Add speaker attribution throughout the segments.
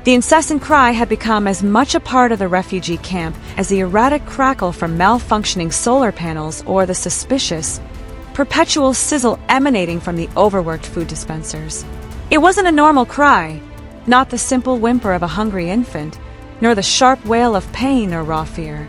Speaker 1: The incessant cry had become as much a part of the refugee camp as the erratic crackle from malfunctioning solar panels or the suspicious, perpetual sizzle emanating from the overworked food dispensers. It wasn't a normal cry, not the simple whimper of a hungry infant, nor the sharp wail of pain or raw fear.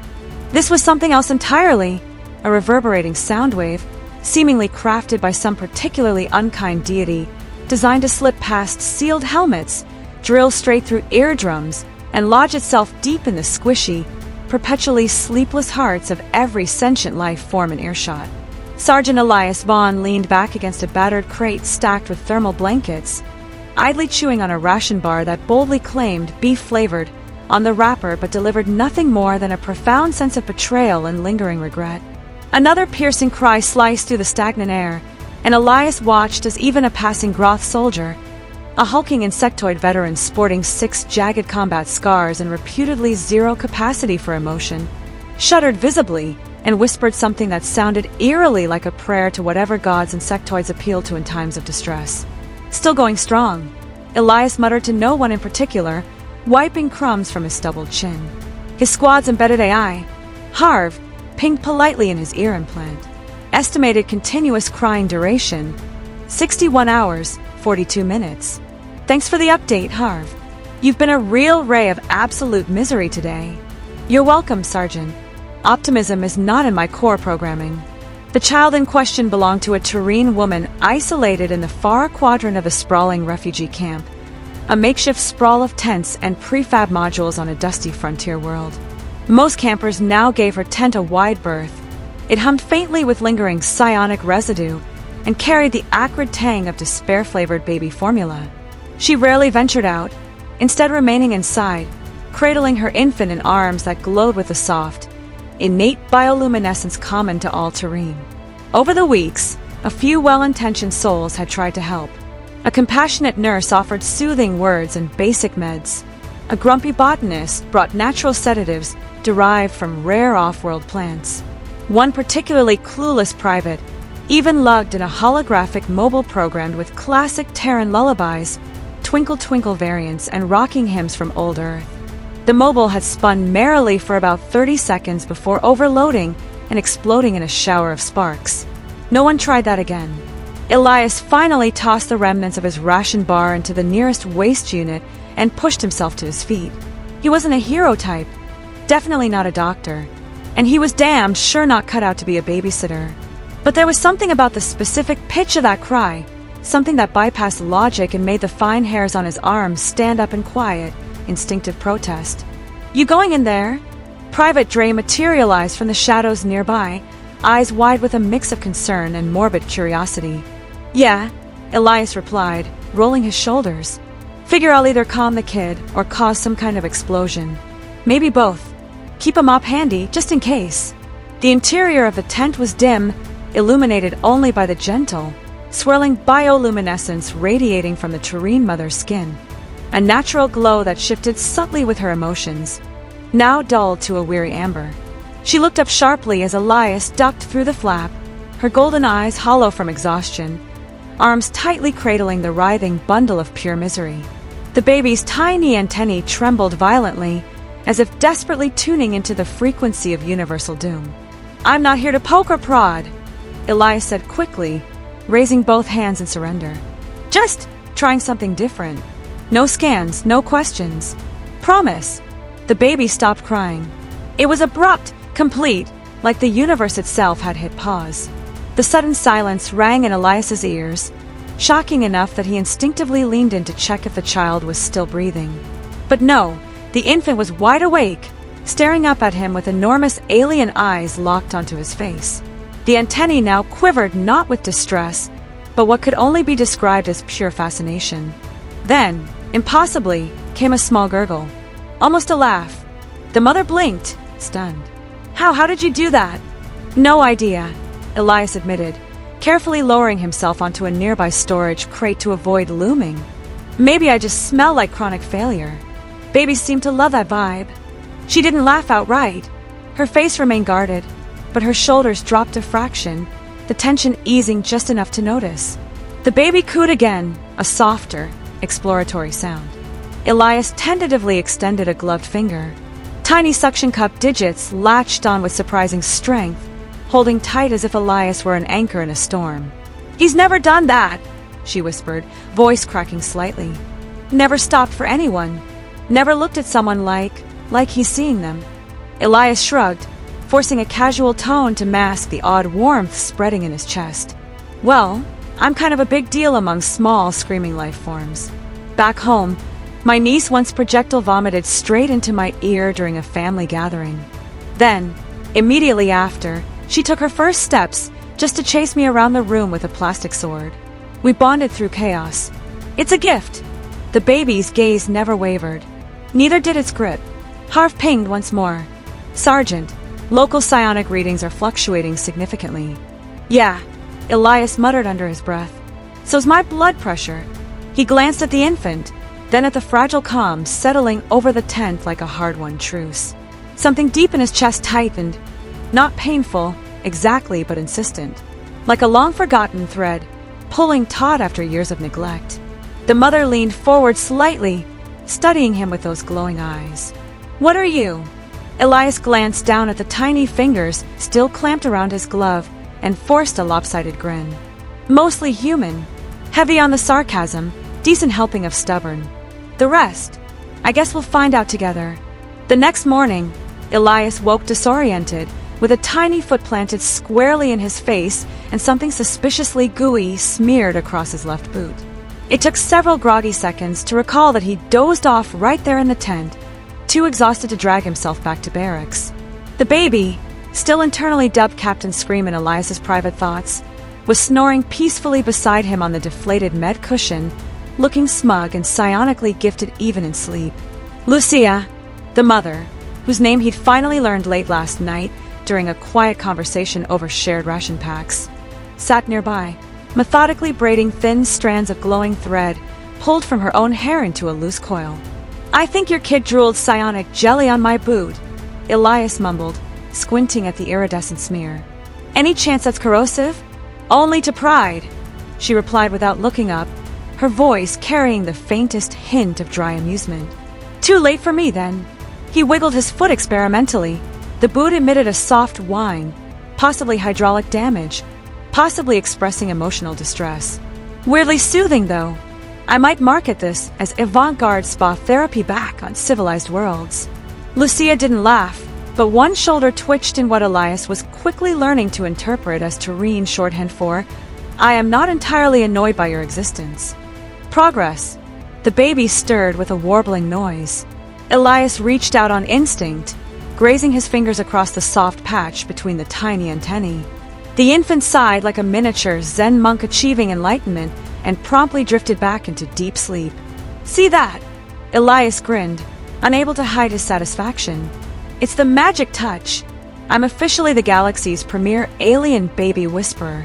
Speaker 1: This was something else entirely, a reverberating sound wave, seemingly crafted by some particularly unkind deity, designed to slip past sealed helmets, drill straight through eardrums, and lodge itself deep in the squishy, perpetually sleepless hearts of every sentient life form in earshot. Sergeant Elias Vaughn leaned back against a battered crate stacked with thermal blankets, idly chewing on a ration bar that boldly claimed beef-flavored on the wrapper but delivered nothing more than a profound sense of betrayal and lingering regret. Another piercing cry sliced through the stagnant air, and Elias watched as even a passing Groth soldier, a hulking insectoid veteran sporting 6 jagged combat scars and reputedly zero capacity for emotion, shuddered visibly and whispered something that sounded eerily like a prayer to whatever gods insectoids appeal to in times of distress. Still going strong, Elias muttered to no one in particular, wiping crumbs from his stubbled chin. His squad's embedded AI, Harv, pinged politely in his ear implant. Estimated continuous crying duration, 61 hours, 42 minutes. Thanks for the update, Harv. You've been a real ray of absolute misery today. You're welcome, Sergeant. Optimism is not in my core programming. The child in question belonged to a Terrene woman isolated in the far quadrant of a sprawling refugee camp, a makeshift sprawl of tents and prefab modules on a dusty frontier world. Most campers now gave her tent a wide berth. It hummed faintly with lingering psionic residue and carried the acrid tang of despair-flavored baby formula. She rarely ventured out, instead remaining inside, cradling her infant in arms that glowed with the soft, innate bioluminescence common to all Terrene. Over the weeks, a few well-intentioned souls had tried to help. A compassionate nurse offered soothing words and basic meds. A grumpy botanist brought natural sedatives derived from rare off-world plants. One particularly clueless private even lugged in a holographic mobile programmed with classic Terran lullabies, Twinkle Twinkle variants, and rocking hymns from old Earth. The mobile had spun merrily for about 30 seconds before overloading and exploding in a shower of sparks. No one tried that again. Elias finally tossed the remnants of his ration bar into the nearest waste unit and pushed himself to his feet. He wasn't a hero type, definitely not a doctor, and he was damned sure not cut out to be a babysitter. But there was something about the specific pitch of that cry, something that bypassed logic and made the fine hairs on his arms stand up in quiet, instinctive protest. "You going in there?" Private Dre materialized from the shadows nearby, eyes wide with a mix of concern and morbid curiosity. "Yeah," Elias replied, rolling his shoulders. "Figure I'll either calm the kid or cause some kind of explosion. Maybe both. Keep a mop handy, just in case." The interior of the tent was dim, illuminated only by the gentle, swirling bioluminescence radiating from the Terrene mother's skin. A natural glow that shifted subtly with her emotions, now dulled to a weary amber. She looked up sharply as Elias ducked through the flap, her golden eyes hollow from exhaustion, arms tightly cradling the writhing bundle of pure misery. The baby's tiny antennae trembled violently, as if desperately tuning into the frequency of universal doom. "I'm not here to poke or prod," Elias said quickly, raising both hands in surrender. "Just trying something different. No scans, no questions. Promise." The baby stopped crying. It was abrupt, complete, like the universe itself had hit pause. The sudden silence rang in Elias's ears, shocking enough that he instinctively leaned in to check if the child was still breathing. But no, the infant was wide awake, staring up at him with enormous alien eyes locked onto his face. The antennae now quivered not with distress, but what could only be described as pure fascination. Then, impossibly, came a small gurgle. Almost a laugh. The mother blinked, stunned. How did you do that?" "No idea," Elias admitted, carefully lowering himself onto a nearby storage crate to avoid looming. "Maybe I just smell like chronic failure. Babies seem to love that vibe." She didn't laugh outright. Her face remained guarded, but her shoulders dropped a fraction, the tension easing just enough to notice. The baby cooed again, a softer, exploratory sound. Elias tentatively extended a gloved finger. Tiny suction cup digits latched on with surprising strength, holding tight as if Elias were an anchor in a storm. "He's never done that," she whispered, voice cracking slightly. "Never stopped for anyone. Never looked at someone like he's seeing them." Elias shrugged, forcing a casual tone to mask the odd warmth spreading in his chest. "Well, I'm kind of a big deal among small, screaming life forms. Back home, my niece once projectile vomited straight into my ear during a family gathering. Then, immediately after, she took her first steps just to chase me around the room with a plastic sword. We bonded through chaos. It's a gift." The baby's gaze never wavered. Neither did its grip. Harv pinged once more. "Sergeant, local psionic readings are fluctuating significantly." "Yeah," Elias muttered under his breath. "So's my blood pressure." He glanced at the infant, then at the fragile calm settling over the tent like a hard-won truce. Something deep in his chest tightened. Not painful, exactly, but insistent. Like a long-forgotten thread, pulling taut after years of neglect. The mother leaned forward slightly, studying him with those glowing eyes. "What are you?" Elias glanced down at the tiny fingers still clamped around his glove and forced a lopsided grin. "Mostly human. Heavy on the sarcasm, decent helping of stubborn. The rest, I guess we'll find out together." The next morning, Elias woke disoriented, with a tiny foot planted squarely in his face and something suspiciously gooey smeared across his left boot. It took several groggy seconds to recall that he dozed off right there in the tent, too exhausted to drag himself back to barracks. The baby, still internally dubbed Captain Scream in Elias's private thoughts, was snoring peacefully beside him on the deflated med cushion, looking smug and psionically gifted even in sleep. Lucia, the mother, whose name he'd finally learned late last night during a quiet conversation over shared ration packs, sat nearby, methodically braiding thin strands of glowing thread pulled from her own hair into a loose coil. "I think your kid drooled psionic jelly on my boot," Elias mumbled, squinting at the iridescent smear. "Any chance that's corrosive?" "Only to pride," she replied without looking up, her voice carrying the faintest hint of dry amusement. "Too late for me, then." He wiggled his foot experimentally. The boot emitted a soft whine, possibly hydraulic damage, possibly expressing emotional distress. Weirdly soothing, though. I might market this as avant-garde spa therapy back on civilized worlds. Lucia didn't laugh, but one shoulder twitched in what Elias was quickly learning to interpret as Terrene shorthand for, "I am not entirely annoyed by your existence." Progress. The baby stirred with a warbling noise. Elias reached out on instinct, grazing his fingers across the soft patch between the tiny antennae. The infant sighed like a miniature Zen monk achieving enlightenment and promptly drifted back into deep sleep. "See that?" Elias grinned, unable to hide his satisfaction. "It's the magic touch. I'm officially the galaxy's premier alien baby whisperer."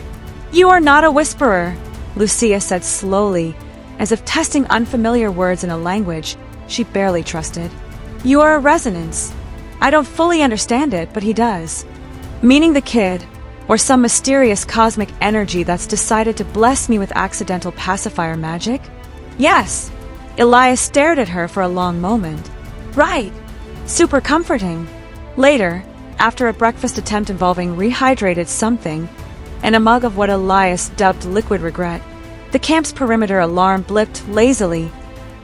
Speaker 1: "You are not a whisperer," Lucia said slowly, as if testing unfamiliar words in a language she barely trusted. "You are a resonance. I don't fully understand it, but he does." Meaning the kid, or some mysterious cosmic energy that's decided to bless me with accidental pacifier magic? "Yes." Elias stared at her for a long moment. "Right. Super comforting." Later, after a breakfast attempt involving rehydrated something and a mug of what Elias dubbed liquid regret, the camp's perimeter alarm blipped lazily.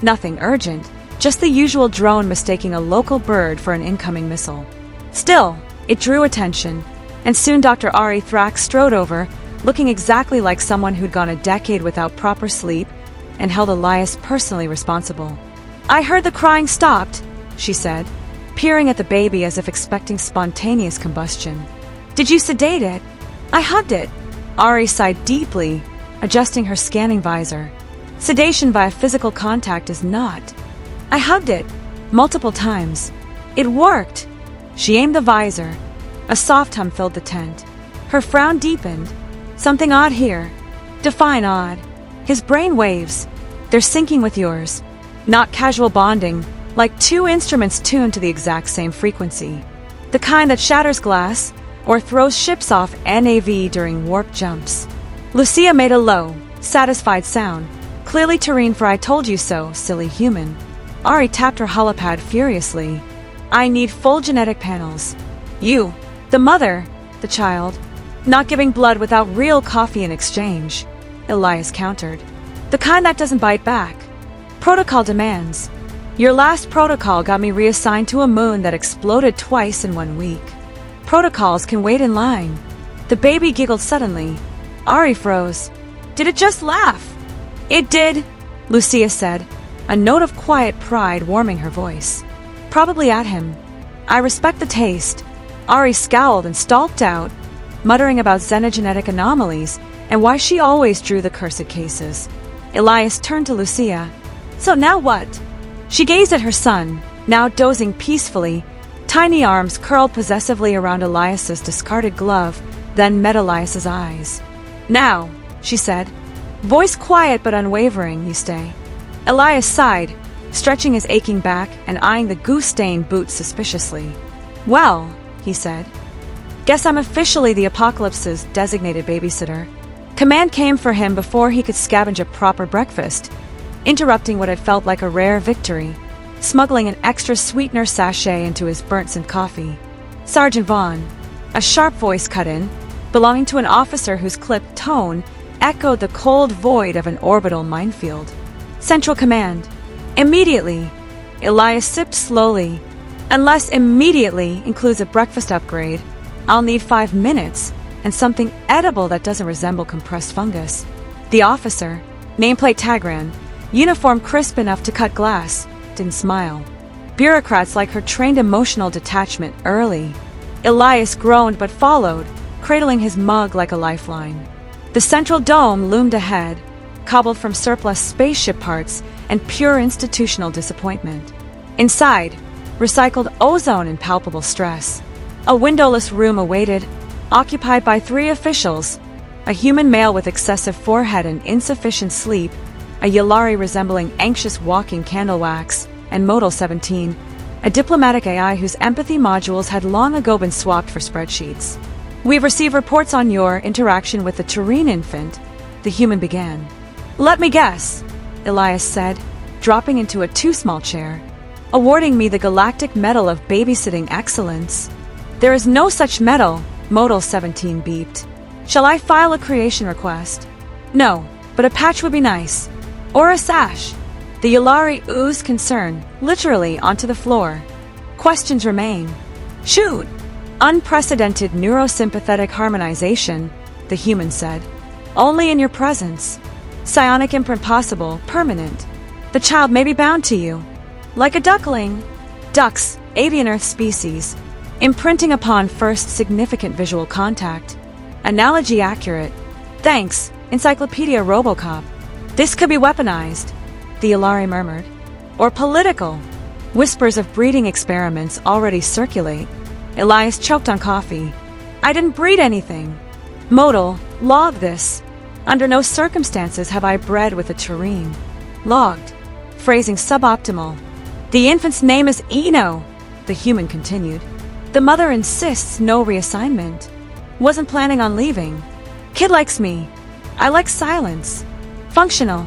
Speaker 1: Nothing urgent, just the usual drone mistaking a local bird for an incoming missile. Still, it drew attention, and soon Dr. Ari Thrak strode over, looking exactly like someone who'd gone a decade without proper sleep and held Elias personally responsible. "I heard the crying stopped," she said, peering at the baby as if expecting spontaneous combustion. "Did you sedate it?" "I hugged it." Ari sighed deeply, adjusting her scanning visor. "Sedation via physical contact is not." "I hugged it, multiple times. It worked." She aimed the visor. A soft hum filled the tent. Her frown deepened. "Something odd here." "Define odd." "His brain waves. They're syncing with yours. Not casual bonding, like two instruments tuned to the exact same frequency. The kind that shatters glass or throws ships off NAV during warp jumps." Lucia made a low, satisfied sound, clearly Terrene for "I told you so, silly human." Ari tapped her helipad furiously. I need full genetic panels. You, the mother, the child, not giving blood without real coffee in exchange, Elias countered. The kind that doesn't bite back. Protocol demands. Your last protocol got me reassigned to a moon that exploded twice in 1 week. Protocols can wait in line. The baby giggled suddenly. Ari froze. Did it just laugh? It did, Lucia said, a note of quiet pride warming her voice. Probably at him. I respect the taste. Ari scowled and stalked out, muttering about xenogenetic anomalies and why she always drew the cursed cases. Elias turned to Lucia. So now what? She gazed at her son, now dozing peacefully, tiny arms curled possessively around Elias's discarded glove, then met Elias's eyes. Now, she said, voice quiet but unwavering, you stay. Elias sighed, stretching his aching back and eyeing the goose-stained boots suspiciously. Well, he said, guess I'm officially the Apocalypse's designated babysitter. Command came for him before he could scavenge a proper breakfast, interrupting what had felt like a rare victory, smuggling an extra sweetener sachet into his burnt-scented coffee. Sergeant Vaughn, a sharp voice cut in, belonging to an officer whose clipped tone echoed the cold void of an orbital minefield. Central Command. Immediately. Elias sipped slowly. Unless immediately includes a breakfast upgrade, I'll need 5 minutes and something edible that doesn't resemble compressed fungus. The officer, nameplate Tagran, uniform crisp enough to cut glass, didn't smile. Bureaucrats like her trained emotional detachment early. Elias groaned but followed, cradling his mug like a lifeline. The central dome loomed ahead, cobbled from surplus spaceship parts and pure institutional disappointment. Inside, recycled ozone and palpable stress. A windowless room awaited, occupied by 3 officials, a human male with excessive forehead and insufficient sleep, a Yalari resembling anxious walking candle wax, and Modal 17, a diplomatic AI whose empathy modules had long ago been swapped for spreadsheets. We've received reports on your interaction with the Tureen infant, the human began. Let me guess, Elias said, dropping into a too small chair, awarding me the Galactic Medal of Babysitting Excellence. There is no such medal, Modal 17 beeped. Shall I file a creation request? No, but a patch would be nice. Or a sash. The Yalari oozed concern, literally onto the floor. Questions remain. Shoot! Unprecedented neurosympathetic harmonization, the human said. Only in your presence. Psionic imprint possible, permanent. The child may be bound to you. Like a duckling. Ducks, avian Earth species. Imprinting upon first significant visual contact. Analogy accurate. Thanks, Encyclopedia Robocop. This could be weaponized, the Yalari murmured. Or political. Whispers of breeding experiments already circulate. Elias choked on coffee. I didn't breed anything. Modal, log this. Under no circumstances have I bred with a Tureen. Logged. Phrasing suboptimal. The infant's name is Eno, the human continued. The mother insists no reassignment. Wasn't planning on leaving. Kid likes me. I like silence. Functional.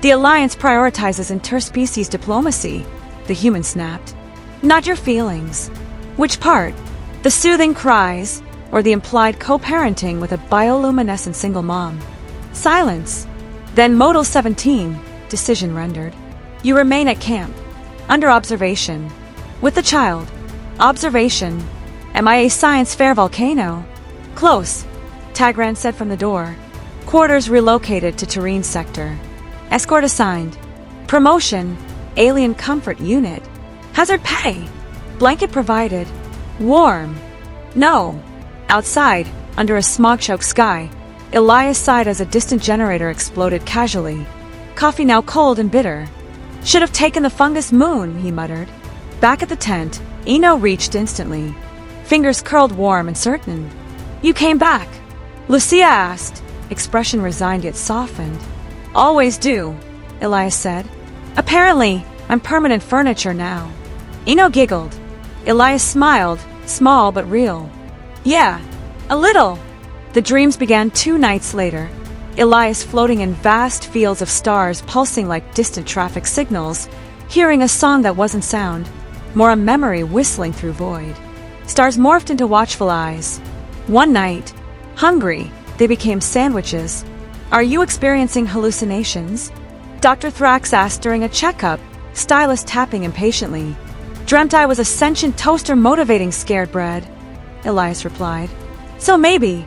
Speaker 1: The Alliance prioritizes interspecies diplomacy, the human snapped. Not your feelings. Which part? The soothing cries, or the implied co-parenting with a bioluminescent single mom? Silence. Then Modal 17, decision rendered. You remain at camp. Under observation. With the child. Observation. MIA Science Fair Volcano. Close, Tagran said from the door. Quarters relocated to Tureen sector. Escort assigned. Promotion. Alien Comfort Unit. Hazard pay. Blanket provided. Warm. No. Outside, under a smog-choked sky, Elias sighed as a distant generator exploded casually. Coffee now cold and bitter. Should have taken the fungus moon, he muttered. Back at the tent, Eno reached instantly. Fingers curled warm and certain. You came back? Lucia asked, expression resigned yet softened. Always do, Elias said. Apparently, I'm permanent furniture now. Eno giggled. Elias smiled, small but real. Yeah, a little. The dreams began 2 nights later. Elias floating in vast fields of stars pulsing like distant traffic signals, Hearing a song that wasn't sound, more a memory whistling through void. Stars morphed into watchful eyes. One night, hungry, they became sandwiches. Are you experiencing hallucinations? Dr. Thrax asked during a checkup, stylus tapping impatiently. Dreamt I was a sentient toaster motivating scared bread, Elias replied. So maybe.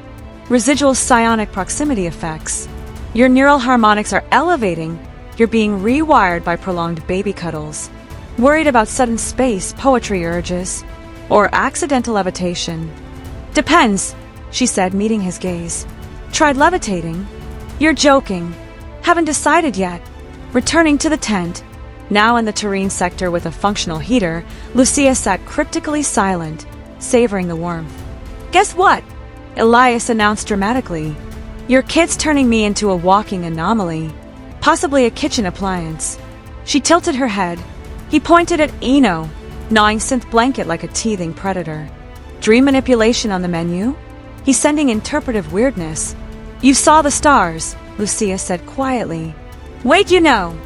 Speaker 1: Residual psionic proximity effects. Your neural harmonics are elevating. You're being rewired by prolonged baby cuddles. Worried about sudden space poetry urges? Or accidental levitation? Depends, she said, meeting his gaze. Tried levitating? You're joking. Haven't decided yet. Returning to the tent. Now in the terrene sector with a functional heater, Lucia sat cryptically silent, savoring the warmth. Guess what? Elias announced dramatically. Your kid's turning me into a walking anomaly. Possibly a kitchen appliance. She tilted her head. He pointed at Eno, gnawing synth blanket like a teething predator. Dream manipulation on the menu? He's sending interpretive weirdness. You saw the stars, Lucia said quietly. Wait, you know.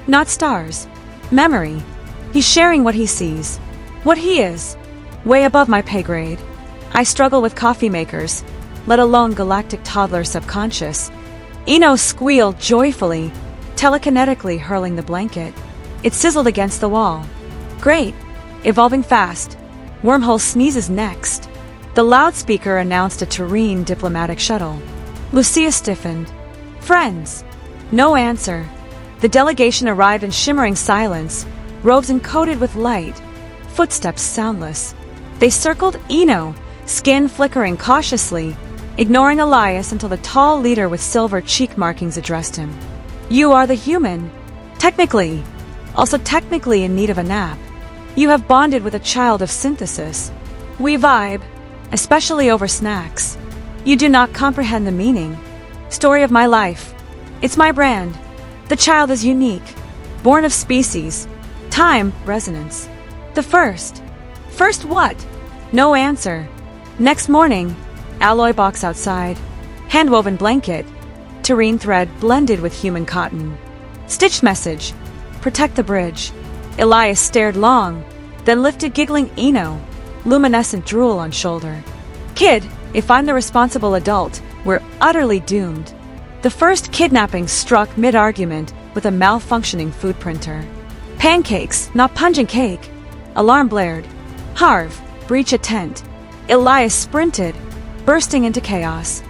Speaker 1: Not stars. Memory. He's sharing what he sees. What he is. Way above my pay grade. I struggle with coffee makers, let alone galactic toddler subconscious. Eno squealed joyfully, telekinetically hurling the blanket. It sizzled against the wall. Great. Evolving fast. Wormhole sneezes next. The loudspeaker announced a terrene diplomatic shuttle. Lucia stiffened. Friends. No answer. The delegation arrived in shimmering silence, robes encoded with light, footsteps soundless. They circled Eno, skin flickering cautiously, ignoring Elias until the tall leader with silver cheek markings addressed him. You are the human. Technically. Also technically in need of a nap. You have bonded with a child of synthesis. We vibe, especially over snacks. You do not comprehend the meaning. Story of my life. It's my brand. The child is unique, born of species, time, resonance. The first. First what? No answer. Next morning, alloy box outside, handwoven blanket, terrene thread blended with human cotton. Stitched message. Protect the bridge. Elias stared long, then lifted giggling Eno, luminescent drool on shoulder. Kid, if I'm the responsible adult, we're utterly doomed. The first kidnapping struck mid-argument with a malfunctioning food printer. Pancakes, not pungent cake. Alarm blared. Harv, breach a tent. Elias sprinted, bursting into chaos.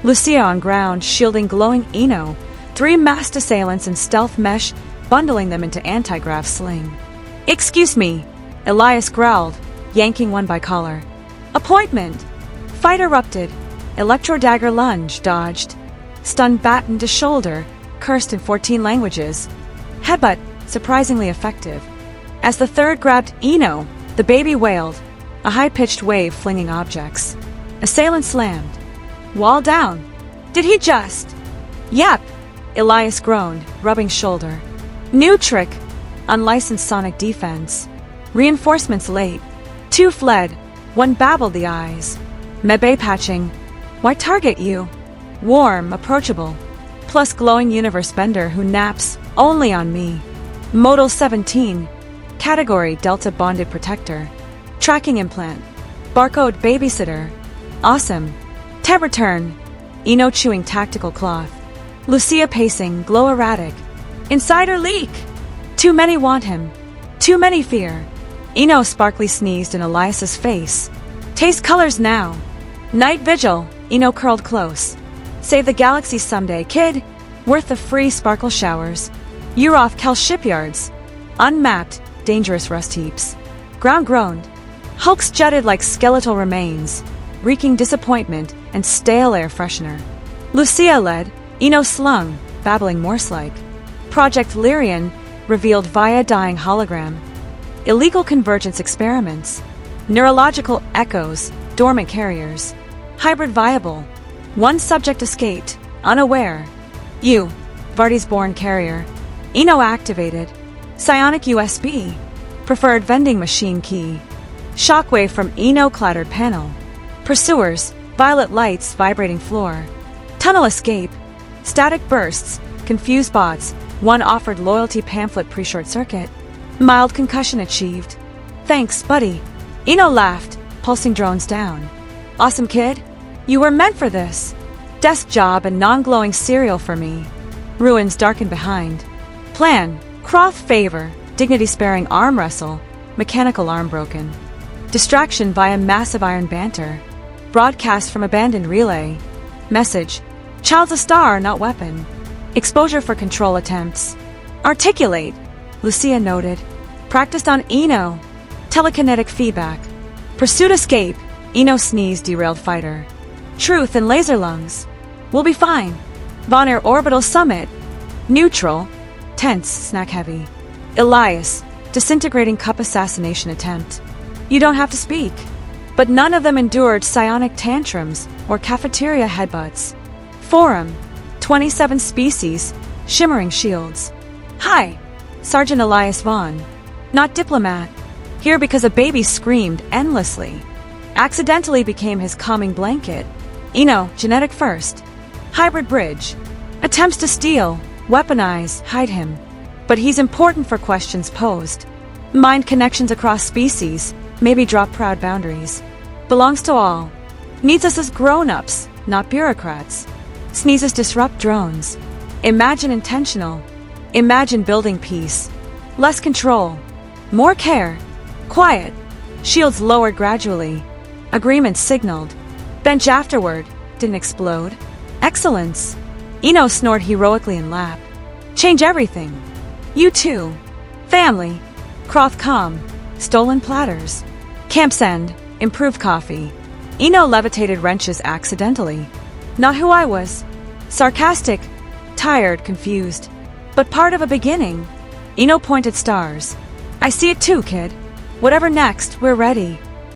Speaker 1: Lucia on ground, shielding glowing Eno, 3 masked assailants in stealth mesh, bundling them into anti-grav sling. Excuse me, Elias growled, yanking one by collar. Appointment! Fight erupted. Electro-dagger lunge, dodged. Stunned baton to shoulder, cursed in 14 languages. Headbutt, surprisingly effective. As the third grabbed Eno, the baby wailed, a high-pitched wave flinging objects. Assailant slammed. Wall down. Did he just? Yep, Elias groaned, rubbing shoulder. New trick. Unlicensed sonic defense. Reinforcements late. 2 fled. 1 babbled the eyes. Mebe patching. Why target you? Warm, approachable. Plus glowing universe bender who naps only on me. Modal 17. Category Delta bonded protector. Tracking implant. Barcode babysitter. Awesome. Tab return. Eno chewing tactical cloth. Lucia pacing, glow erratic. Insider leak! Too many want him. Too many fear. Eno sparkly sneezed in Elias's face. Taste colors now. Night vigil. Eno curled close. Save the galaxy someday, kid. Worth the free sparkle showers. Uroth Kel shipyards. Unmapped, dangerous rust heaps. Ground groaned. Hulks jutted like skeletal remains, reeking disappointment and stale air freshener. Lucia led, Eno slung, babbling Morse-like. Project Lyrian revealed via dying hologram. Illegal convergence experiments. Neurological echoes, dormant carriers. Hybrid viable. 1 subject escaped, unaware. You, Vardy's born carrier. Eno activated. Psionic USB. Preferred vending machine key. Shockwave from Eno clattered panel. Pursuers, violet lights vibrating floor. Tunnel escape. Static bursts, confused bots. 1 offered loyalty pamphlet pre-short circuit. Mild concussion achieved. Thanks, buddy. Eno laughed, pulsing drones down. Awesome, kid. You were meant for this. Desk job and non-glowing cereal for me. Ruins darkened behind. Plan. Croth favor. Dignity-sparing arm wrestle. Mechanical arm broken. Distraction via massive iron banter. Broadcast from abandoned relay. Message. Child's a star, not weapon. Exposure for control attempts. Articulate. Lucia noted. Practiced on Eno. Telekinetic feedback. Pursuit escape. Eno sneezed, derailed fighter. Truth and laser lungs. We'll be fine. Von Air orbital summit. Neutral. Tense, snack heavy. Elias. Disintegrating cup assassination attempt. You don't have to speak. But none of them endured psionic tantrums or cafeteria headbutts. Forum. 27 species. Shimmering shields. Hi. Sergeant Elias Vaughn. Not diplomat. Here because a baby screamed endlessly. Accidentally became his calming blanket. Eno, genetic first. Hybrid bridge. Attempts to steal, weaponize, hide him. But he's important for questions posed. Mind connections across species, maybe drop proud boundaries. Belongs to all. Needs us as grown-ups, not bureaucrats. Sneezes disrupt drones. Imagine intentional. Imagine building peace. Less control. More care. Quiet. Shields lowered gradually. Agreement signaled. Bench afterward. Didn't explode. Excellence. Eno snored heroically in lap. Change everything. You too. Family. Croth calm. Stolen platters. Camp's end. Improved coffee. Eno levitated wrenches accidentally. Not who I was. Sarcastic. Tired, confused. But part of a beginning. Eno pointed stars. I see it too, kid. Whatever next, we're ready.